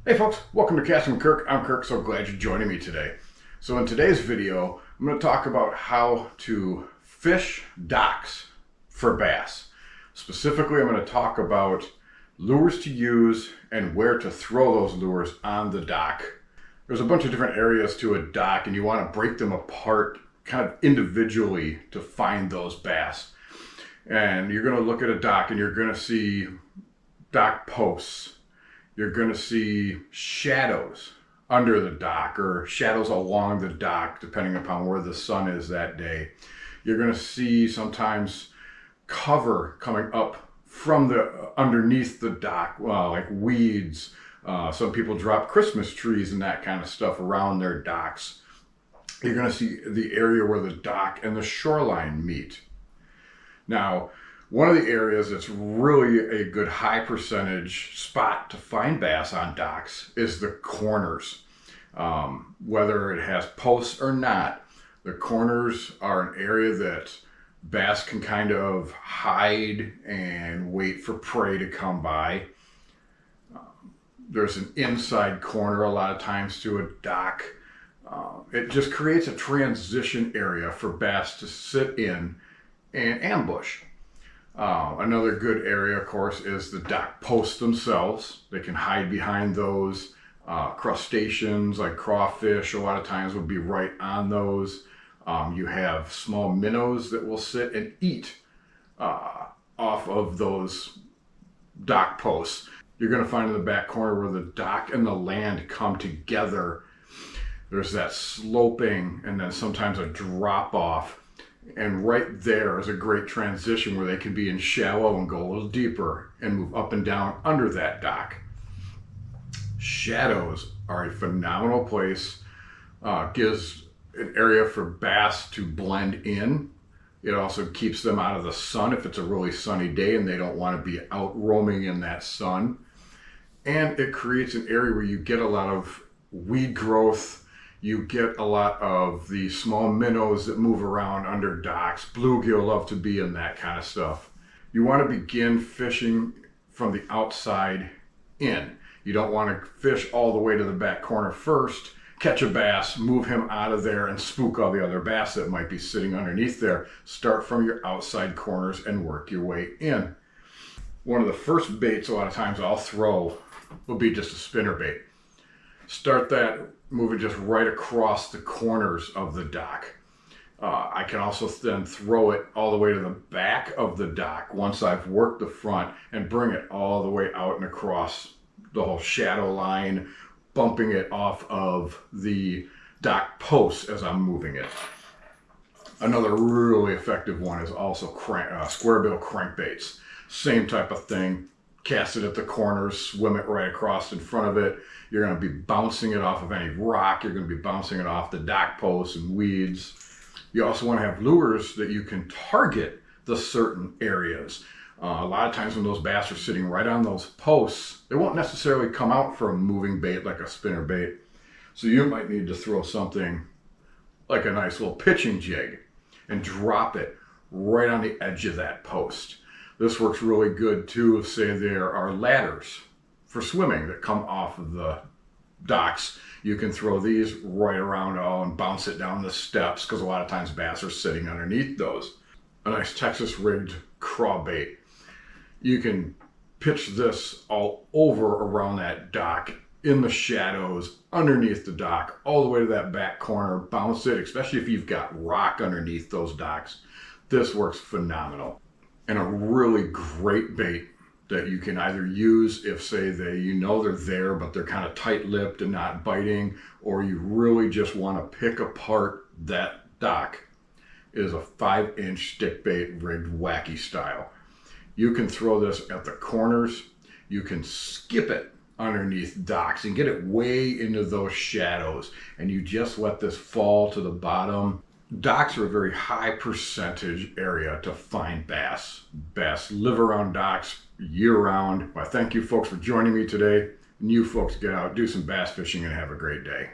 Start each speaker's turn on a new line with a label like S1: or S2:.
S1: Hey folks, welcome to Casting with Kirk. I'm Kirk, so glad you're joining me today. So in today's video, I'm going to talk about how to fish docks for bass. Specifically, I'm going to talk about lures to use and where to throw those lures on the dock. There's a bunch of different areas to a dock and you want to break them apart kind of individually to find those bass. And you're going to look at a dock and you're going to see dock posts. You're going to see shadows under the dock or shadows along the dock, depending upon where the sun is that day. You're going to see sometimes cover coming up from the underneath the dock, like weeds. Some people drop Christmas trees and that kind of stuff around their docks. You're going to see the area where the dock and the shoreline meet. Now, one of the areas that's really a good high percentage spot to find bass on docks is the corners. Whether it has posts or not, the corners are an area that bass can kind of hide and wait for prey to come by. There's an inside corner a lot of times to a dock. It just creates a transition area for bass to sit in and ambush. Another good area, of course, is the dock posts themselves. They can hide behind those. Crustaceans like crawfish a lot of times will be right on those. You have small minnows that will sit and eat off of those dock posts. You're going to find in the back corner where the dock and the land come together. There's that sloping and then sometimes a drop off. And right there is a great transition where they can be in shallow and go a little deeper and move up and down under that dock. Shadows are a phenomenal place. Gives an area for bass to blend in. It also keeps them out of the sun if it's a really sunny day and they don't want to be out roaming in that sun. And it creates an area where you get a lot of weed growth. You get a lot of the small minnows that move around under docks. Bluegill love to be in that kind of stuff. You want to begin fishing from the outside in. You don't want to fish all the way to the back corner first, catch a bass, move him out of there and spook all the other bass that might be sitting underneath there. Start from your outside corners and work your way in. One of the first baits a lot of times I'll throw will be just a spinnerbait. Start that moving just right across the corners of the dock. I can also then throw it all the way to the back of the dock once I've worked the front and bring it all the way out and across the whole shadow line, bumping it off of the dock posts as I'm moving it. Another really effective one is also square bill crankbaits. Same type of thing. Cast it at the corners, swim it right across in front of it. You're going to be bouncing it off of any rock. You're going to be bouncing it off the dock posts and weeds. You also want to have lures that you can target the certain areas. A lot of times when those bass are sitting right on those posts, they won't necessarily come out for a moving bait like a spinnerbait. So you might need to throw something like a nice little pitching jig and drop it right on the edge of that post. This works really good too if, say, there are ladders for swimming that come off of the docks. You can throw these right around and bounce it down the steps because a lot of times bass are sitting underneath those. A nice Texas rigged crawbait. You can pitch this all over around that dock, in the shadows, underneath the dock, all the way to that back corner, bounce it, especially if you've got rock underneath those docks. This works phenomenal. And a really great bait that you can either use if, say, they're there, but they're kind of tight-lipped and not biting, or you really just want to pick apart that dock, is a 5-inch stickbait rigged wacky style. You can throw this at the corners. You can skip it underneath docks and get it way into those shadows, and you just let this fall to the bottom. Docks are a very high percentage area to find bass. Bass live around docks year round. I thank you folks for joining me today. And you folks get out, do some bass fishing, and have a great day.